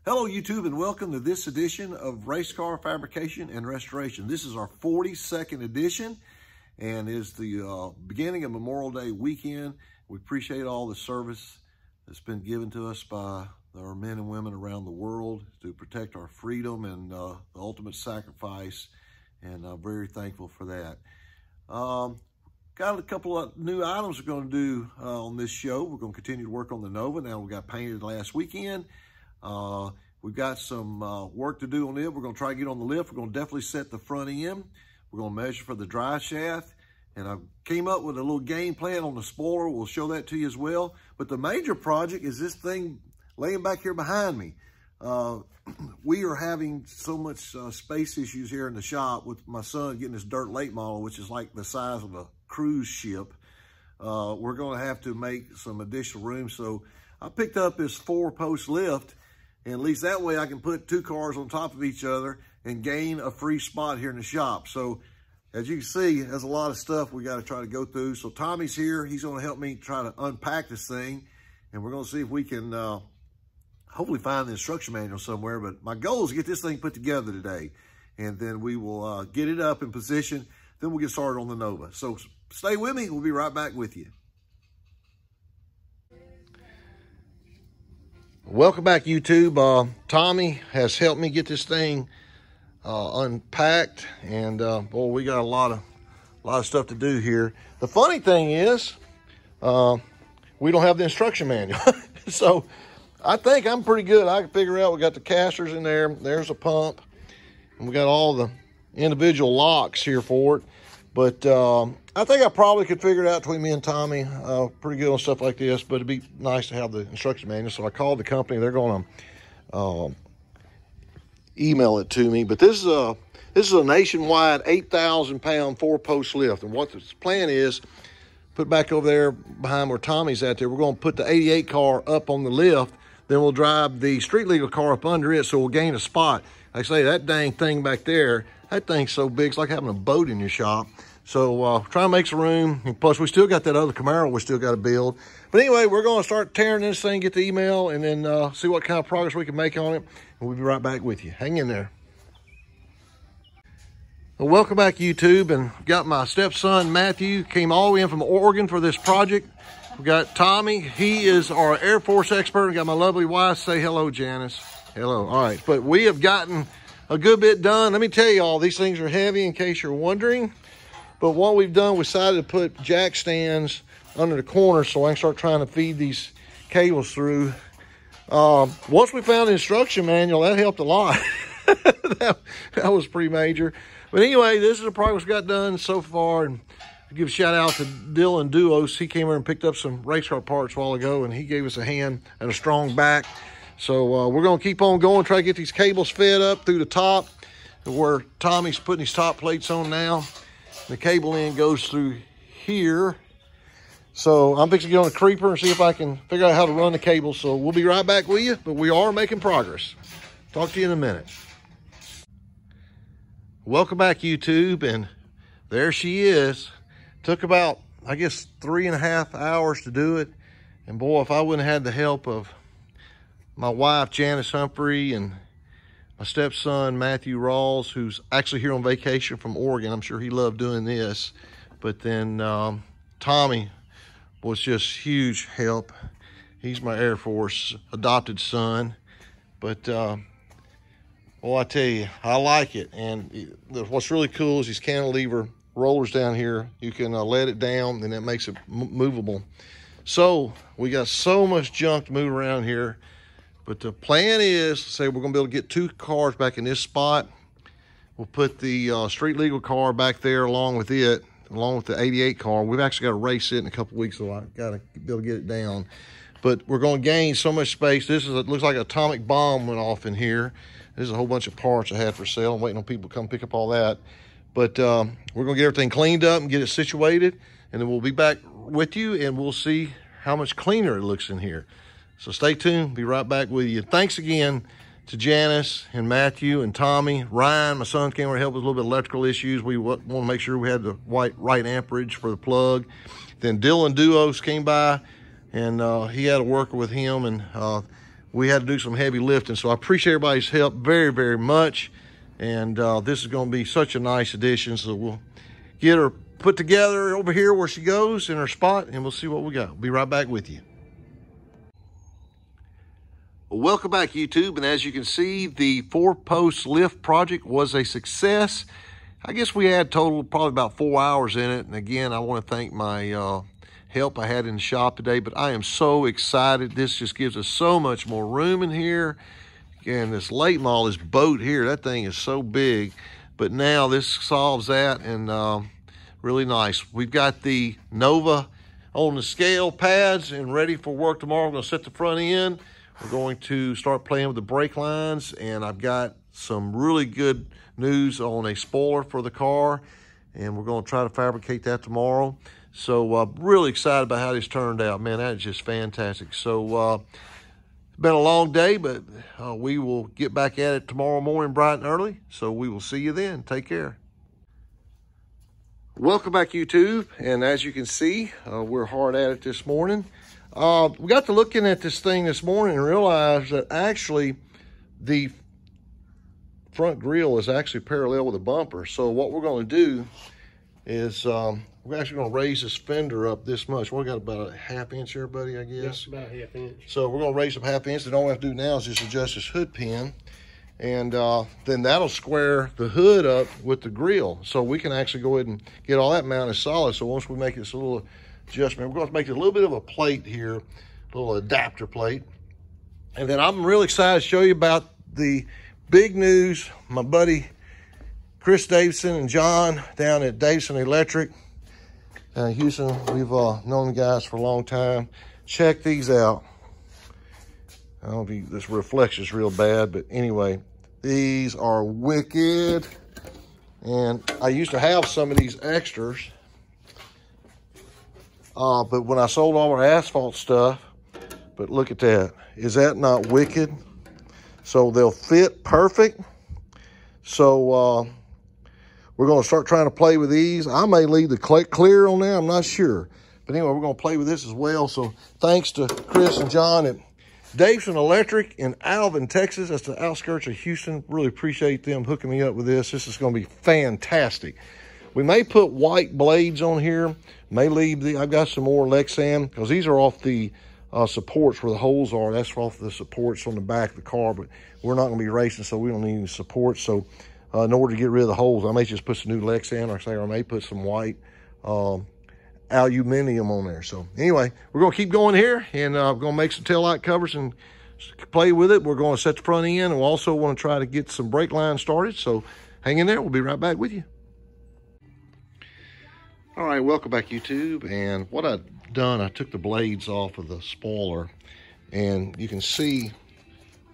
Hello YouTube, and welcome to this edition of Race Car Fabrication and Restoration. This is our 42nd edition and is the beginning of Memorial Day weekend. We appreciate all the service that's been given to us by our men and women around the world to protect our freedom and the ultimate sacrifice, and I'm very thankful for that. Got a couple of new items we're going to do on this show. We're going to continue to work on the Nova. Now we got painted last weekend. We've got some work to do on it. We're going to try to get on the lift. We're going to definitely set the front end. We're going to measure for the drive shaft. And I came up with a little game plan on the spoiler. We'll show that to you as well. But the major project is this thing laying back here behind me. We are having so much space issues here in the shop with my son getting this dirt late model, which is like the size of a cruise ship. We're going to have to make some additional room. So I picked up this 4-post lift. And at least that way I can put two cars on top of each other and gain a free spot here in the shop. So as you can see, there's a lot of stuff we got to try to go through. So Tommy's here. He's going to help me try to unpack this thing. And we're going to see if we can hopefully find the instruction manual somewhere. But my goal is to get this thing put together today. And then we will get it up in position. Then we'll get started on the Nova. So stay with me. We'll be right back with you. Welcome back, YouTube. Tommy has helped me get this thing unpacked, and boy, we got a lot of stuff to do here. The funny thing is, we don't have the instruction manual, so I think I'm pretty good. I can figure out we got the casters in there. There's a pump, and we got all the individual locks here for it. But I think I probably could figure it out between me and Tommy. Pretty good on stuff like this, but it'd be nice to have the instruction manual. So I called the company. They're going to email it to me. But this is a nationwide 8,000-pound 4-post lift. And what the plan is, put back over there behind where Tommy's at there, we're going to put the 88 car up on the lift. Then we'll drive the street legal car up under it, so we'll gain a spot. Like I say, that dang thing back there, that thing's so big, it's like having a boat in your shop. So try to make some room. And plus, we still got that other Camaro we still got to build. But anyway, we're going to start tearing this thing, get the email, and then see what kind of progress we can make on it. And we'll be right back with you. Hang in there. Well, welcome back, YouTube. And got my stepson, Matthew, came all the way in from Oregon for this project. We got Tommy. He is our Air Force expert. We got my lovely wife. Say hello, Janice. Hello. All right. But we have gotten a good bit done. Let me tell you all, these things are heavy in case you're wondering. But what we've done, we decided to put jack stands under the corner so I can start trying to feed these cables through. Once we found the instruction manual, that helped a lot. that was pretty major. But anyway, this is the progress we got done so far. And I give a shout out to Dylan Duos. He came here and picked up some race car parts a while ago, and he gave us a hand and a strong back. So we're going to keep on going, try to get these cables fed up through the top where Tommy's putting his top plates on now. The cable end goes through here. So I'm fixing to get on a creeper and see if I can figure out how to run the cable. So we'll be right back with you, but we are making progress. Talk to you in a minute. Welcome back, YouTube, and there she is. Took about, I guess, 3.5 hours to do it. And boy, if I wouldn't have had the help of my wife, Janice Humphrey, and my stepson, Matthew Rawls, who's actually here on vacation from Oregon. I'm sure he loved doing this. But then Tommy was just huge help. He's my Air Force adopted son. But, well, I tell you, I like it. And what's really cool is these cantilever rollers down here. You can let it down, and that makes it movable. So we got so much junk to move around here. But the plan is, say we're going to be able to get 2 cars back in this spot. We'll put the street legal car back there along with it, along with the 88 car. We've actually got to race it in a couple weeks, so I got to be able to get it down. But we're going to gain so much space. This is, it looks like an atomic bomb went off in here. There's a whole bunch of parts I had for sale. I'm waiting on people to come pick up all that. But we're going to get everything cleaned up and get it situated. And then we'll be back with you, and we'll see how much cleaner it looks in here. So stay tuned. Be right back with you. Thanks again to Janice and Matthew and Tommy. Ryan, my son, came over to help with a little bit of electrical issues. We want to make sure we had the right amperage for the plug. Then Dylan Duos came by, and he had a worker with him, and we had to do some heavy lifting. So I appreciate everybody's help very, very much. And this is going to be such a nice addition. So we'll get her put together over here where she goes in her spot, and we'll see what we got. We'll be right back with you. Well, welcome back, YouTube. And as you can see, the 4-post lift project was a success. I guess we had total probably about 4 hours in it. And again, I want to thank my help I had in the shop today, but I am so excited. This just gives us so much more room in here. And this late model, this boat here, that thing is so big. But now this solves that, and really nice. We've got the Nova on the scale pads and ready for work tomorrow. We're going to set the front end. We're going to start playing with the brake lines, and I've got some really good news on a spoiler for the car, and we're going to try to fabricate that tomorrow. So really excited about how this turned out. Man, that is just fantastic. So it's been a long day, but we will get back at it tomorrow morning bright and early. So we will see you then. Take care. Welcome back, YouTube. And as you can see, we're hard at it this morning. We got to looking at this thing this morning and realized that actually the front grille is actually parallel with the bumper. So what we're going to do is we're actually going to raise this fender up this much. We got about a ½ inch here, buddy, I guess. Yeah, about ½ inch. So we're going to raise it ½ inch. And all we have to do now is just adjust this hood pin. And then that'll square the hood up with the grille. So we can actually go ahead and get all that mounted solid. So once we make this a little adjustment, we're going to make it a little bit of a plate here, a little adapter plate. And then I'm really excited to show you about the big news. My buddy Chris Davison and John down at Davison Electric Houston. We've known the guys for a long time. Check these out. I don't know if this reflection's real bad, but anyway, these are wicked. And I used to have some of these extras. But when I sold all our asphalt stuff, but look at that. Is that not wicked? So they'll fit perfect. So we're going to start trying to play with these. I may leave the clear on there. I'm not sure. But anyway, we're going to play with this as well. So thanks to Chris and John at Davison Electric in Alvin, Texas. That's the outskirts of Houston. Really appreciate them hooking me up with this. This is going to be fantastic. We may put white blades on here. May leave the, I've got some more Lexan because these are off the supports where the holes are. That's off the supports on the back of the car, but we're not going to be racing, so we don't need any support. So in order to get rid of the holes, I may just put some new Lexan, or I may put some white aluminum on there. So anyway, we're going to keep going here, and we're going to make some taillight covers and play with it. We're going to set the front end, and we also want to try to get some brake lines started. So hang in there. We'll be right back with you. All right, welcome back, YouTube. And what I've done, I took the blades off of the spoiler, and you can see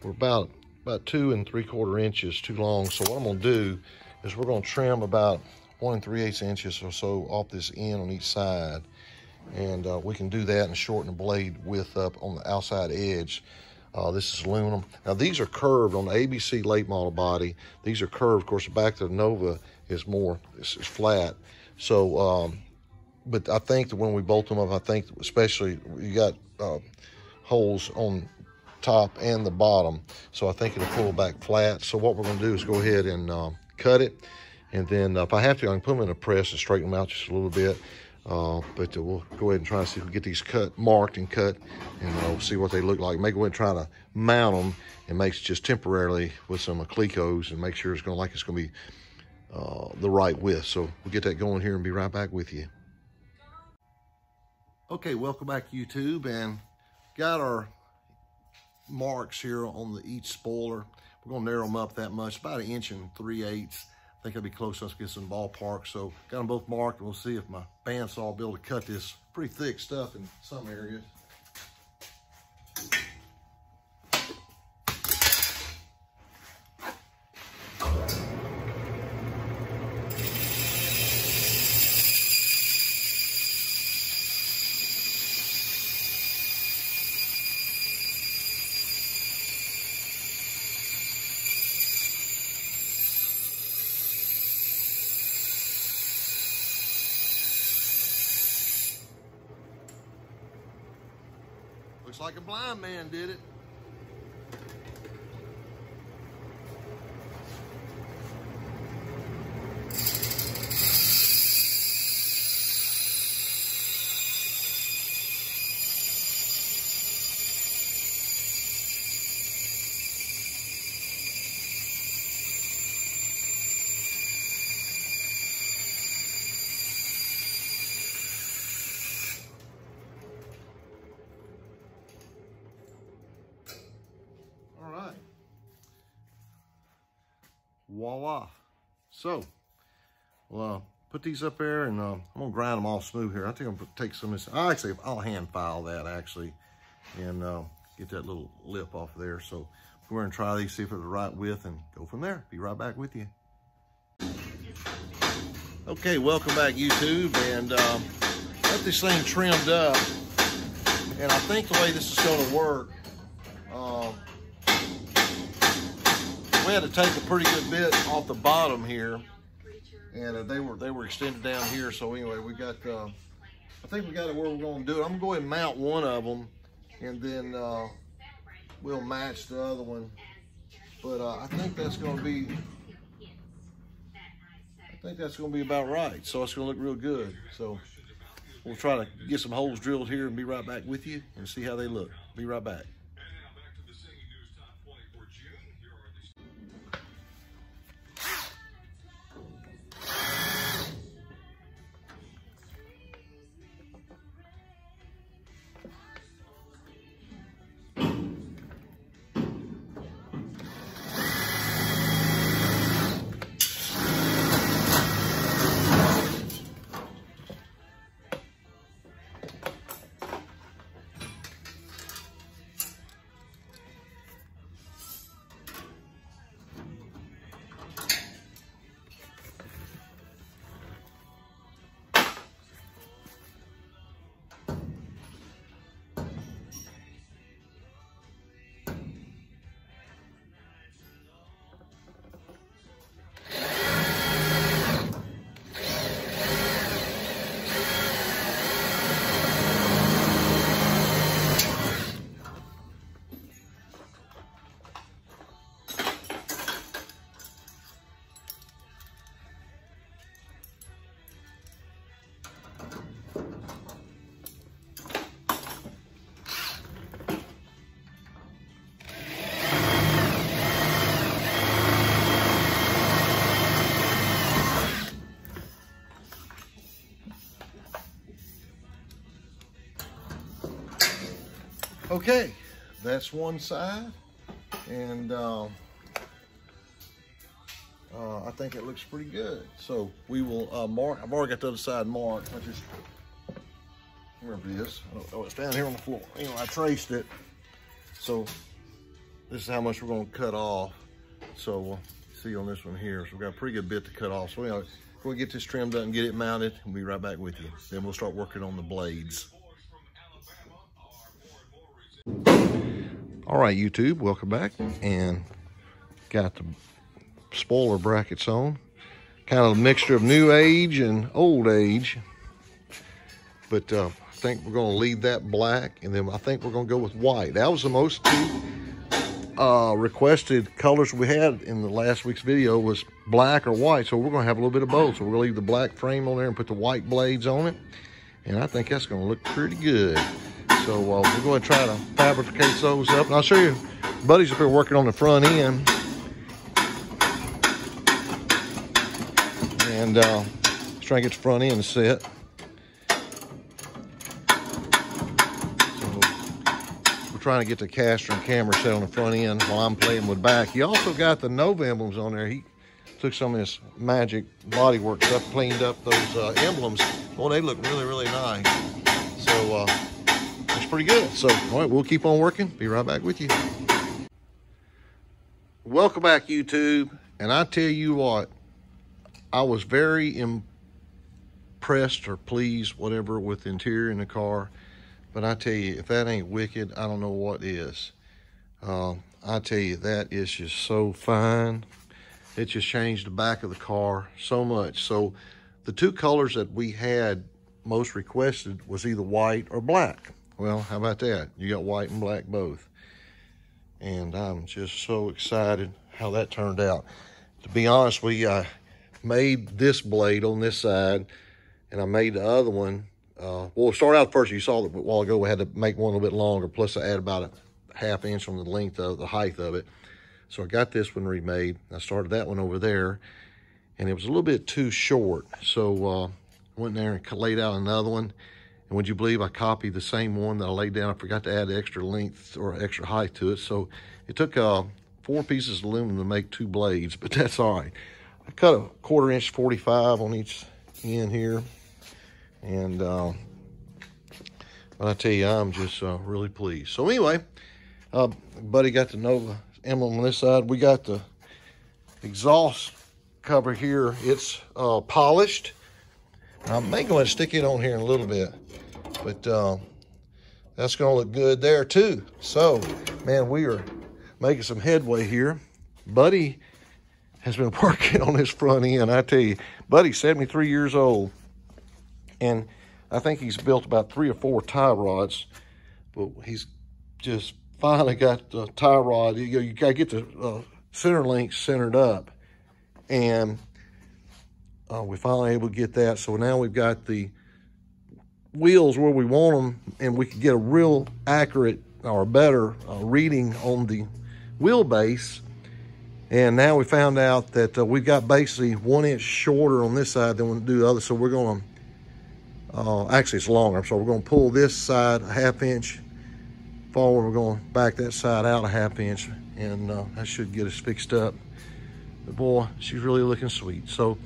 we're about 2 3/4 inches too long. So what I'm going to do is we're going to trim about 1 3/8 inches or so off this end on each side, and we can do that and shorten the blade width up on the outside edge. This is aluminum. Now these are curved on the ABC late model body. These are curved. Of course, the back of the Nova is it's flat. So, but I think that when we bolt them up, I think especially you got holes on top and the bottom. So I think it'll pull back flat. So what we're going to do is go ahead and cut it. And then if I have to, I can put them in a press and straighten them out just a little bit. But we'll go ahead and try to see if we can get these marked and cut, and we'll see what they look like. Maybe go ahead and try to mount them and make it just temporarily with some Clecos and make sure it's going to be the right width. So we'll get that going here and be right back with you. Okay, welcome back, YouTube, and got our marks here on each spoiler. We're going to narrow them up that much, about 1 3/8 inches. I think I'll be close enough to get some ballpark. So got them both marked, and we'll see if my bandsaw will be able to cut this pretty thick stuff in some areas. Looks like a blind man did it. Voila. So, well, put these up there, and I'm gonna grind them all smooth here. I think I'm gonna take some of this. I'll hand file that actually, and get that little lip off there. So we're gonna try these, see if they're the right width, and go from there. Be right back with you. Okay, welcome back, YouTube, and got this thing trimmed up, and I think the way this is gonna work, we had to take a pretty good bit off the bottom here, and they were extended down here. So anyway, we got I think we got it where we're going to do it. I'm going to go ahead and mount one of them, and then we'll match the other one. But I think that's going to be about right. So it's going to look real good. So we'll try to get some holes drilled here and be right back with you and see how they look. Be right back. Okay, that's one side, and I think it looks pretty good. So we will mark. I've already got the other side marked. I just remember this. Oh, it's down here on the floor. Anyway, I traced it. So this is how much we're going to cut off. So see on this one here. So we've got a pretty good bit to cut off. So anyway, we'll get this trimmed up and get it mounted, and we'll be right back with you. Then we'll start working on the blades. All right, YouTube, welcome back, and got the spoiler brackets on. Kind of a mixture of new age and old age, but I think we're going to leave that black, and then I think we're going to go with white. That was the most requested colors we had in the last week's video was black or white, so we're going to have a little bit of both. So we're going to leave the black frame on there and put the white blades on it, and I think that's going to look pretty good. So we're going to try to fabricate those up. And I'll show you, buddies up here working on the front end. And let's try to get the front end set. So we're trying to get the caster and camera set on the front end while I'm playing with back. He also got the Nova emblems on there. He took some of this magic bodywork stuff, cleaned up those emblems. Well, they look really, really nice. So, pretty good. So, all right, we'll keep on working. Be right back with you. Welcome back, YouTube. And I tell you what, I was very impressed or pleased, whatever, with the interior in the car. But I tell you, if that ain't wicked, I don't know what is. I tell you, that is just so fine. It just changed the back of the car so much. So the two colors that we had most requested was either white or black. Well, how about that? You got white and black both. And I'm just so excited how that turned out. To be honest with you, I made this blade on this side, and I made the other one. Well, start out first. You saw that a while ago we had to make one a little bit longer, plus I added about a ½ inch on the length of the height of it. So I got this one remade. I started that one over there, and it was a little bit too short. So I went in there and laid out another one. And would you believe I copied the same one that I laid down? I forgot to add extra length or extra height to it. So it took 4 4 pieces of aluminum to make 2 blades, but that's all right. I cut a 1/4 inch 45 on each end here. And but I tell you, I'm just really pleased. So anyway, Buddy got the Nova emblem on this side. We got the exhaust cover here. It's polished. I may go ahead and stick it on here in a little bit, but that's going to look good there too. So, man, we are making some headway here. Buddy has been working on this front end. I tell you, Buddy's 73 years old, and I think he's built about 3 or 4 tie rods, but he's just finally got the tie rod. You got to get the center links centered up, and we're finally able to get that. So now we've got the wheels where we want them, and we can get a real accurate or better reading on the wheelbase. And now we found out that we've got basically 1 inch shorter on this side than we do the other. So we're going to, actually it's longer. So we're going to pull this side a 1/2 inch forward. We're going to back that side out a 1/2 inch, and that should get us fixed up. But boy, she's really looking sweet. So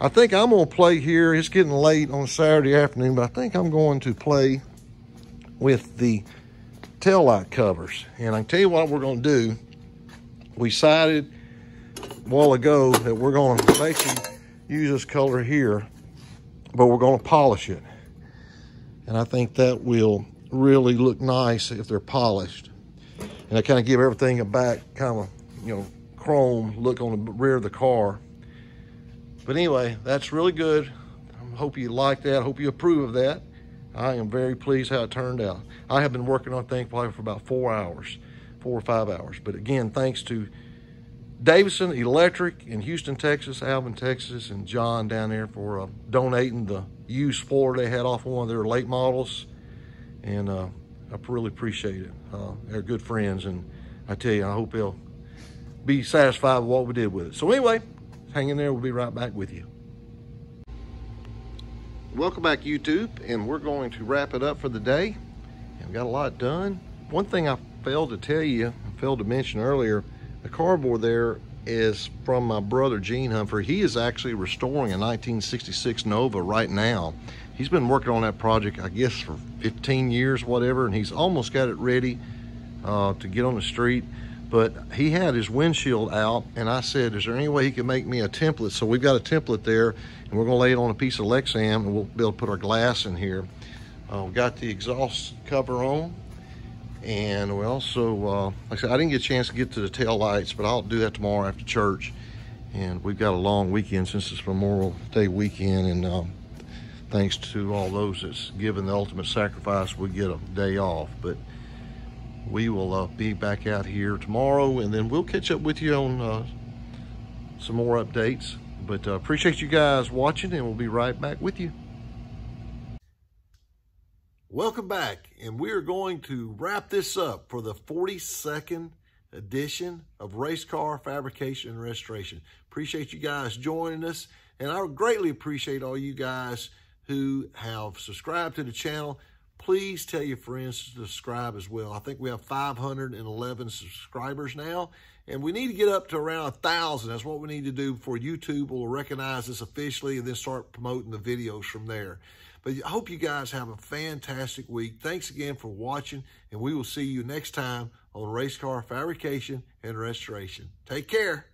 I think I'm going to play here. It's getting late on Saturday afternoon, but I think I'm going to play with the taillight covers. And I can tell you what we're going to do. We decided a while ago that we're going to basically use this color here, but we're going to polish it. And I think that will really look nice if they're polished. And I kind of give everything a back kind of, you know, chrome look on the rear of the car. But anyway, that's really good. I hope you like that. I hope you approve of that. I am very pleased how it turned out. I have been working on things probably for about 4 hours, 4 or 5 hours. But again, thanks to Davison Electric in Houston, Texas, Alvin, Texas, and John down there for donating the used floor they had off one of their late models. And I really appreciate it. They're good friends, and I tell you, I hope they'll be satisfied with what we did with it. So anyway, hang in there. We'll be right back with you. Welcome back, YouTube, and we're going to wrap it up for the day. And we got a lot done. One thing I failed to tell you, I failed to mention earlier, the cardboard there is from my brother Gene Humphrey. He is actually restoring a 1966 Nova right now. He's been working on that project, I guess, for 15 years, whatever, and he's almost got it ready to get on the street. But he had his windshield out, and I said, is there any way he can make me a template? So we've got a template there, and we're gonna lay it on a piece of Lexam, and we'll be able to put our glass in here. We got the exhaust cover on, and we also, like I said, I didn't get a chance to get to the tail lights, but I'll do that tomorrow after church. And we've got a long weekend since it's Memorial Day weekend, and thanks to all those that's given the ultimate sacrifice, we get a day off. But we will be back out here tomorrow, and then we'll catch up with you on some more updates. But appreciate you guys watching, and we'll be right back with you. Welcome back, and we are going to wrap this up for the 42nd edition of Race Car Fabrication and Restoration. Appreciate you guys joining us, and I greatly appreciate all you guys who have subscribed to the channel. Please tell your friends to subscribe as well. I think we have 511 subscribers now, and we need to get up to around 1,000. That's what we need to do before YouTube will recognize us officially and then start promoting the videos from there. But I hope you guys have a fantastic week. Thanks again for watching, and we will see you next time on Race Car Fabrication and Restoration. Take care.